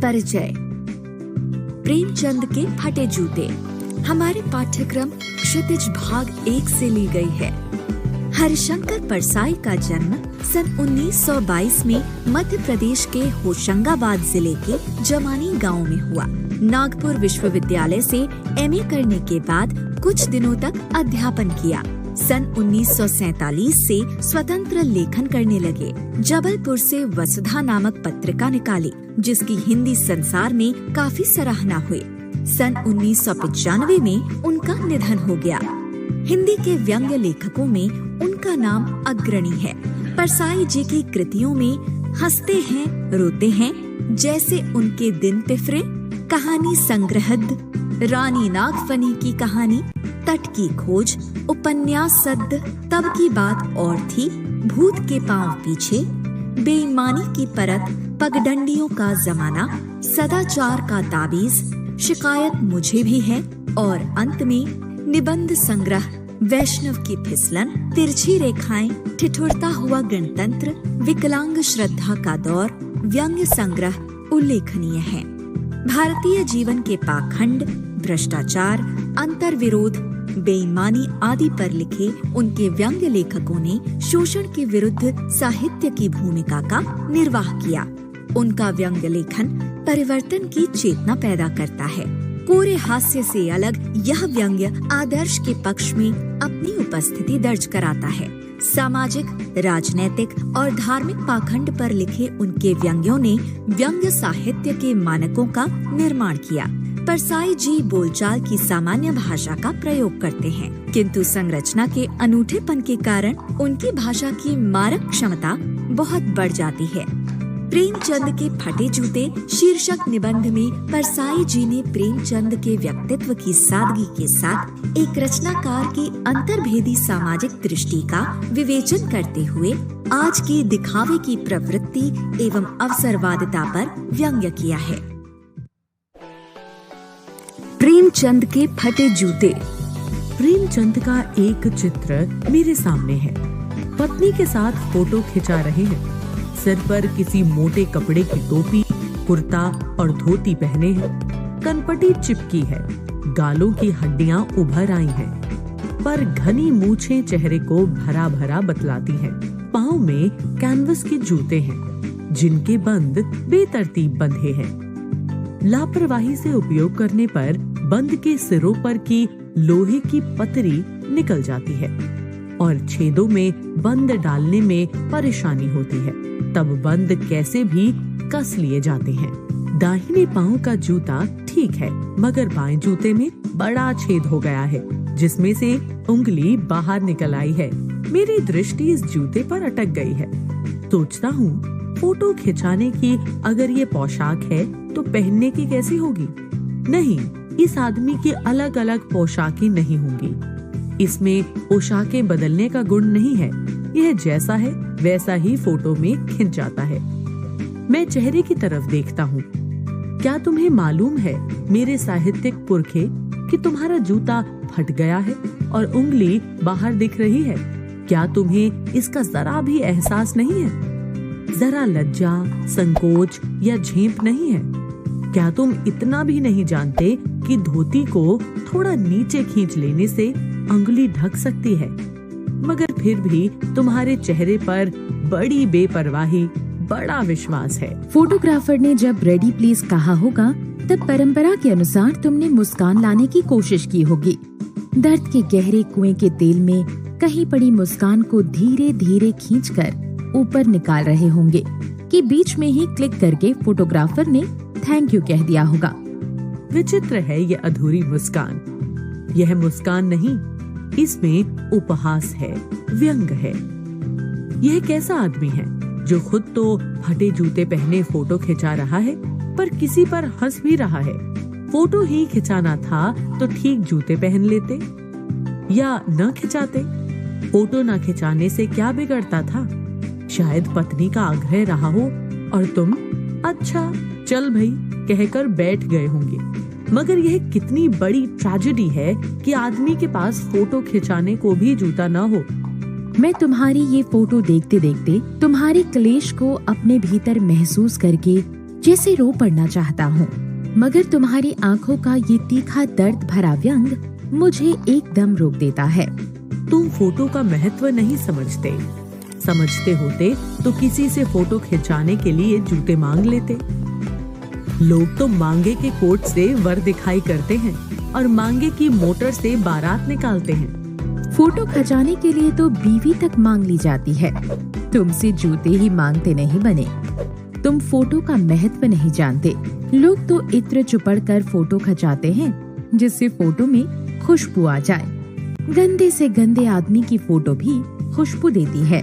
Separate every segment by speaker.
Speaker 1: परिचय। प्रेमचंद के फटे जूते। हमारे पाठ्यक्रम क्षितिज भाग 1 से ली गई है। हरिशंकर परसाई का जन्म सन 1922 में मध्य प्रदेश के होशंगाबाद जिले के जमानी गांव में हुआ। नागपुर विश्वविद्यालय से एमए करने के बाद कुछ दिनों तक अध्यापन किया। सन 1947 से स्वतंत्र लेखन करने लगे। जबलपुर से वसुधा नामक पत्रिका निकाली, जिसकी हिंदी संसार में काफी सराहना हुई। सन 1995 में उनका निधन हो गया। हिंदी के व्यंग्य लेखकों में उनका नाम अग्रणी है। परसाई जी की कृतियों में हंसते हैं रोते हैं जैसे उनके दिन पिफरे, कहानी संग्रहद, रानी नागफनी की कहानी, तट की खोज, उपन्यास सद्द, तब की बात और थी, भूत के पांव पीछे, बेईमानी की परत, पगडंडियों का जमाना, सदाचार का ताबीज, शिकायत मुझे भी है और अंत में निबंध संग्रह, वैष्णव की फिसलन, तिरछी रेखाएं, ठिठुरता हुआ गणतंत्र, विकलांग श्रद्धा का दौर, व्यंग्य संग्रह उल्लेखनीय है। भारतीय जीवन के पाखंड, भ्रष्टाचार, अंतर्विरोध, बेईमानी आदि पर लिखे उनके व्यंग्य लेखकों ने शोषण के विरुद्ध साहित्य की भूमिका का निर्वाह किया। उनका व्यंग्य लेखन परिवर्तन की चेतना पैदा करता है। कोरे हास्य से अलग यह व्यंग्य आदर्श के पक्ष में अपनी उपस्थिति दर्ज कराता है। सामाजिक, राजनैतिक और धार्मिक पाखंड पर लिखे उनके व्यंग्यों ने व्यंग्य साहित्य के मानकों का निर्माण किया। परसाई जी बोलचाल की सामान्य भाषा का प्रयोग करते हैं, किंतु संरचना के अनूठेपन के कारण उनकी भाषा की मारक क्षमता बहुत बढ़ जाती है। प्रेमचंद के फटे जूते शीर्षक निबंध में परसाई जी ने प्रेमचंद के व्यक्तित्व की सादगी के साथ एक रचनाकार की अंतर्भेदी सामाजिक दृष्टि का विवेचन करते हुए आज की दिखावे की प्रवृत्ति एवं अवसरवादिता पर व्यंग्य किया है। प्रेमचंद के फटे जूते।
Speaker 2: प्रेमचंद का एक चित्र मेरे सामने है। पत्नी के साथ फोटो खिंचा रहे हैं। सिर पर किसी मोटे कपड़े की टोपी, कुर्ता और धोती पहने हैं। कनपटी चिपकी है, गालों की हड्डियां उभर आई हैं, पर घनी मूछें चेहरे को भरा भरा बतलाती हैं। पाँव में कैनवस के जूते हैं, जिनके बंद बेतरतीब बंधे हैं। लापरवाही से उपयोग करने पर बंद के सिरों पर की लोहे की पतरी निकल जाती है और छेदों में बंद डालने में परेशानी होती है। तब बंद कैसे भी कस लिए जाते हैं। दाहिने पांव का जूता ठीक है, मगर बाएं जूते में बड़ा छेद हो गया है, जिसमें से उंगली बाहर निकल आई है। मेरी दृष्टि इस जूते पर अटक गई है। सोचता हूँ, फोटो खिंचाने की अगर ये पोशाक है तो पहनने की कैसी होगी? नहीं, इस आदमी की अलग अलग पोशाकें नहीं होंगी। इसमें पोशाकें बदलने का गुण नहीं है। यह जैसा है वैसा ही फोटो में खिंच जाता है। मैं चेहरे की तरफ देखता हूँ। क्या तुम्हें मालूम है मेरे साहित्यिक पुरखे कि तुम्हारा जूता फट गया है और उंगली बाहर दिख रही है? क्या तुम्हें इसका जरा भी एहसास नहीं है? जरा लज्जा, संकोच या झेप नहीं है? क्या तुम इतना भी नहीं जानते कि धोती को थोड़ा नीचे खींच लेने से उंगली ढक सकती है? मगर फिर भी तुम्हारे चेहरे पर बड़ी बेपरवाही, बड़ा विश्वास है।
Speaker 3: फोटोग्राफर ने जब रेडी प्लीज कहा होगा, तब परंपरा के अनुसार तुमने मुस्कान लाने की कोशिश की होगी। दर्द के गहरे कुएं के तेल में कहीं पड़ी मुस्कान को धीरे धीरे खींचकर ऊपर निकाल रहे होंगे कि बीच में ही क्लिक करके फोटोग्राफर ने थैंक यू कह दिया होगा।
Speaker 2: विचित्र है ये अधूरी मुस्कान। यह मुस्कान नहीं, इसमें उपहास है, व्यंग है। यह कैसा आदमी है जो खुद तो फटे जूते पहने फोटो खिंचा रहा है, पर किसी पर हंस भी रहा है? फोटो ही खिंचाना था तो ठीक जूते पहन लेते या न खिंचाते। फोटो न खिंचाने से क्या बिगड़ता था? शायद पत्नी का आग्रह रहा हो और तुम अच्छा चल भाई कहकर बैठ गए होंगे। मगर यह कितनी बड़ी ट्रेजेडी है कि आदमी के पास फोटो खिंचाने को भी जूता न हो।
Speaker 3: मैं तुम्हारी ये फोटो देखते देखते तुम्हारे क्लेश को अपने भीतर महसूस करके जैसे रो पड़ना चाहता हूँ, मगर तुम्हारी आंखों का ये तीखा दर्द भरा व्यंग मुझे एकदम रोक देता है।
Speaker 2: तुम फोटो का महत्व नहीं समझते। समझते होते तो किसी से फोटो खिंचाने के लिए जूते मांग लेते। लोग तो मांगे के कोट से वर दिखाई करते हैं और मांगे की मोटर से बारात निकालते हैं।
Speaker 3: फोटो खिंचाने के लिए तो बीवी तक मांग ली जाती है। तुमसे जूते ही मांगते नहीं बने। तुम फोटो का महत्व नहीं जानते। लोग तो इत्र चुपड़ कर फोटो खिंचाते हैं जिससे फोटो में खुशबू आ जाए। गंदे से गंदे आदमी की फोटो भी खुशबू देती है।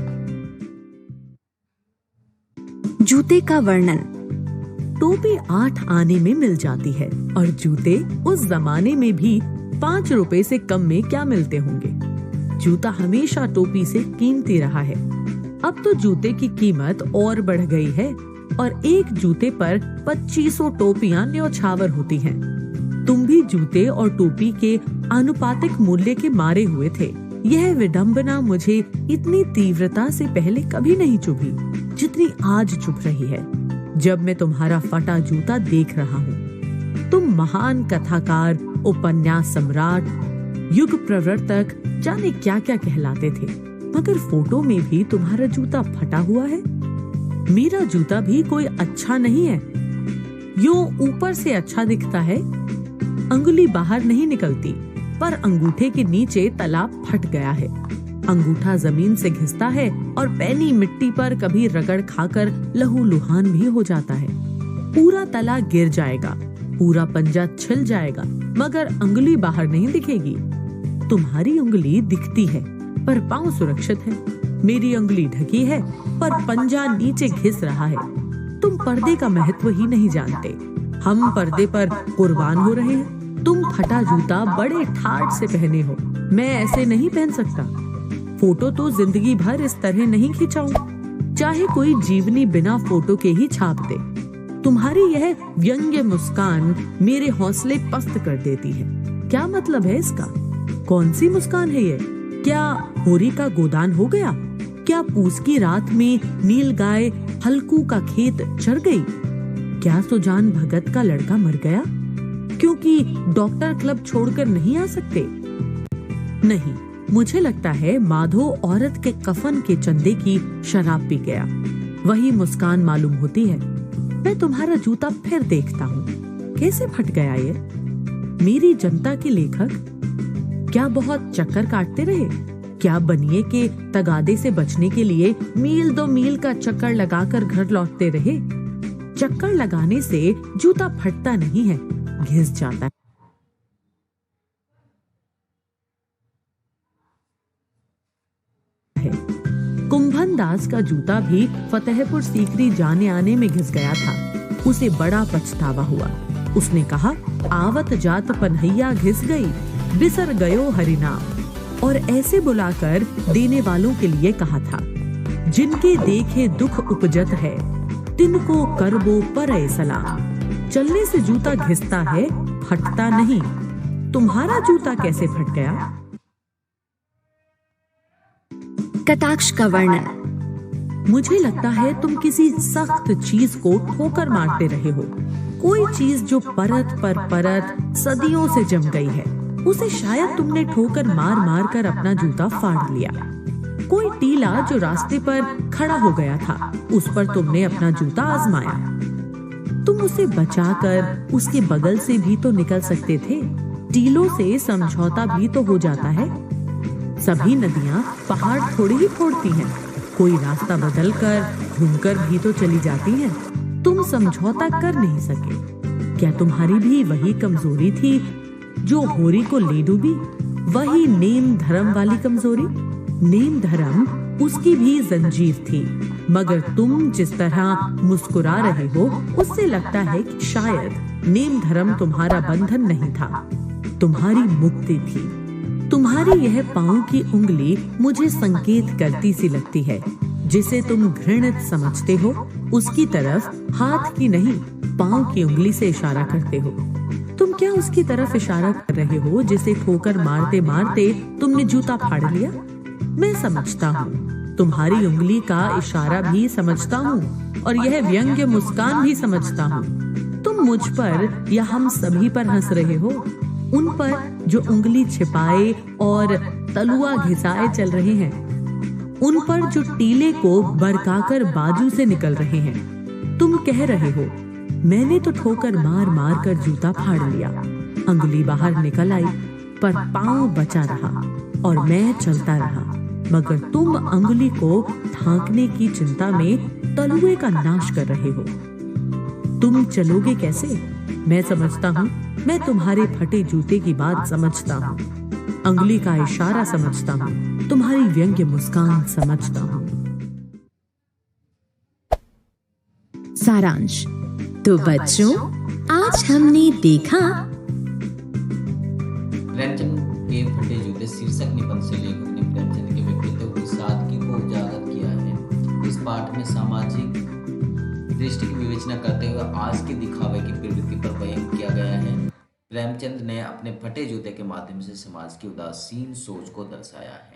Speaker 1: जूते का वर्णन।
Speaker 2: टोपी 8 आने में मिल जाती है और जूते उस जमाने में भी 5 रुपए से कम में क्या मिलते होंगे। जूता हमेशा टोपी से कीमती रहा है। अब तो जूते की कीमत और बढ़ गई है और एक जूते पर 2500 टोपियां न्यौछावर होती हैं। तुम भी जूते और टोपी के आनुपातिक मूल्य के मारे हुए थे। यह विडंबना मुझे इतनी तीव्रता से पहले कभी नहीं चुभी जितनी आज चुभ रही है जब मैं तुम्हारा फटा जूता देख रहा हूँ। तुम महान कथाकार, उपन्यास सम्राट, युग प्रवर्तक, जाने क्या क्या कहलाते थे, मगर फोटो में भी तुम्हारा जूता फटा हुआ है। मेरा जूता भी कोई अच्छा नहीं है। यूं ऊपर से अच्छा दिखता है, अंगुली बाहर नहीं निकलती, पर अंगूठे के नीचे तला फट गया है। अंगूठा जमीन से घिसता है और पैनी मिट्टी पर कभी रगड़ खाकर लहूलुहान भी हो जाता है। पूरा तला गिर जाएगा, पूरा पंजा छिल जाएगा, मगर अंगुली बाहर नहीं दिखेगी। तुम्हारी उंगली दिखती है पर पांव सुरक्षित है। मेरी उंगली ढकी है पर पंजा नीचे घिस रहा है। तुम पर्दे का महत्व ही नहीं जानते। हम पर्दे पर कुर्बान हो रहे हैं। तुम फटा जूता बड़े ठाठ से पहने हो, मैं ऐसे नहीं पहन सकता। फोटो तो जिंदगी भर इस तरह नहीं खिंचाऊं, चाहे कोई जीवनी बिना फोटो के ही छाप दे। तुम्हारी यह व्यंग्य मुस्कान मेरे हौसले पस्त कर देती है। क्या मतलब है इसका? कौन सी मुस्कान है ये? क्या होरी का गोदान हो गया? क्या पूस की रात में नील गाय हल्कू का खेत चर गई? क्या सुजान भगत का लड़का मर गया क्योंकि डॉक्टर क्लब छोड़कर नहीं आ सकते? नहीं, मुझे लगता है माधो औरत के कफन के चंदे की शराब पी गया। वही मुस्कान मालूम होती है। मैं तुम्हारा जूता फिर देखता हूँ, कैसे फट गया ये। मेरी जनता के लेखक क्या बहुत चक्कर काटते रहे? क्या बनिए के तगादे से बचने के लिए मील 2 मील का चक्कर लगाकर घर लौटते रहे? चक्कर लगाने से जूता फटता नहीं है, घिस जाता है। कुंभन दास का जूता भी फतेहपुर सीकरी जाने आने में घिस गया था। उसे बड़ा पछतावा हुआ। उसने कहा, आवत जात पन्हैया घिस गई, बिसर गयो हरिनाम। और ऐसे बुलाकर देने वालों के लिए कहा था, जिनके देखे दुख उपजत है, तिनको करबो परे सलाम। चलने से जूता घिसता है, फटता नहीं। तुम्हारा जूता कैसे फट गया?
Speaker 1: कटाक्ष का वर्णन।
Speaker 2: मुझे लगता है तुम किसी सख्त चीज को ठोकर मारते रहे हो। कोई चीज जो परत पर परत सदियों से जम गई है, उसे शायद तुमने ठोकर मार मार कर अपना जूता फाड़ लिया। कोई टीला जो रास्ते पर खड़ा हो गया था, उस पर तुमने अपना जूता आजमाया। तुम उसे बचाकर उसके बगल से भी तो निकल सकते थे। टीलों से समझौता भी तो हो जाता है। सभी नदियां पहाड़ थोड़ी ही फोड़ती हैं। कोई रास्ता बदलकर घूमकर भी तो चली जाती हैं। तुम समझौता कर नहीं सके। क्या तुम्हारी भी वही कमजोरी थी जो होरी को ले डूबी? वही नेम धर्म वाली कमजोरी? नेम धर्म उसकी भी जंजीर थी, मगर तुम जिस तरह मुस्कुरा रहे हो, उससे लगता है कि शायद नेम धर्म तुम्हारा बंधन नहीं था, तुम्हारी मुक्ति थी। तुम्हारी यह पांव की उंगली मुझे संकेत करती सी लगती है। जिसे तुम घृणित समझते हो, उसकी तरफ हाथ की नहीं, पांव की उंगली से इशारा करते हो। तुम क्या उसकी तरफ इशारा कर रहे हो जिसे ठोकर मारते मारते तुमने जूता फाड़ लिया? मैं समझता हूँ तुम्हारी उंगली का इशारा भी समझता हूँ और यह व्यंग्य मुस्कान भी समझता हूँ। तुम मुझ पर या हम सभी पर हंस रहे हो, उन पर जो उंगली छिपाए और तलुआ घिसाए चल रहे हैं, उन पर जो टीले को बरकाकर बाजू से निकल रहे हैं। तुम कह रहे हो मैंने तो ठोकर मार मार कर जूता फाड़ लिया, अंगुली बाहर निकल आई पर पांव बचा रहा और मैं चलता रहा, मगर तुम अंगुली को थाकने की चिंता में तलुए का नाश कर रहे हो। तुम चलोगे कैसे? मैं समझता हूँ, मैं तुम्हारे फटे जूते की बात समझता हूँ, अंगुली का इशारा समझता हूँ, तुम्हारी व्यंग्य मुस्कान समझता हूँ।
Speaker 3: सारांश। तो बच्चों, आज हमने देखा
Speaker 4: प्रेमचंद के फटे जूते शीर्षक निबंध से लेखक ने प्रेमचंद के व्यक्तित्व की सादगी को उजागर किया है। इस पाठ में सामाजिक दृष्टि की विवेचना करते हुए आज के दिखावे की प्रवृत्ति पर बयान किया गया है। प्रेमचंद ने अपने फटे जूते के माध्यम से समाज की उदासीन सोच को दर्शाया है।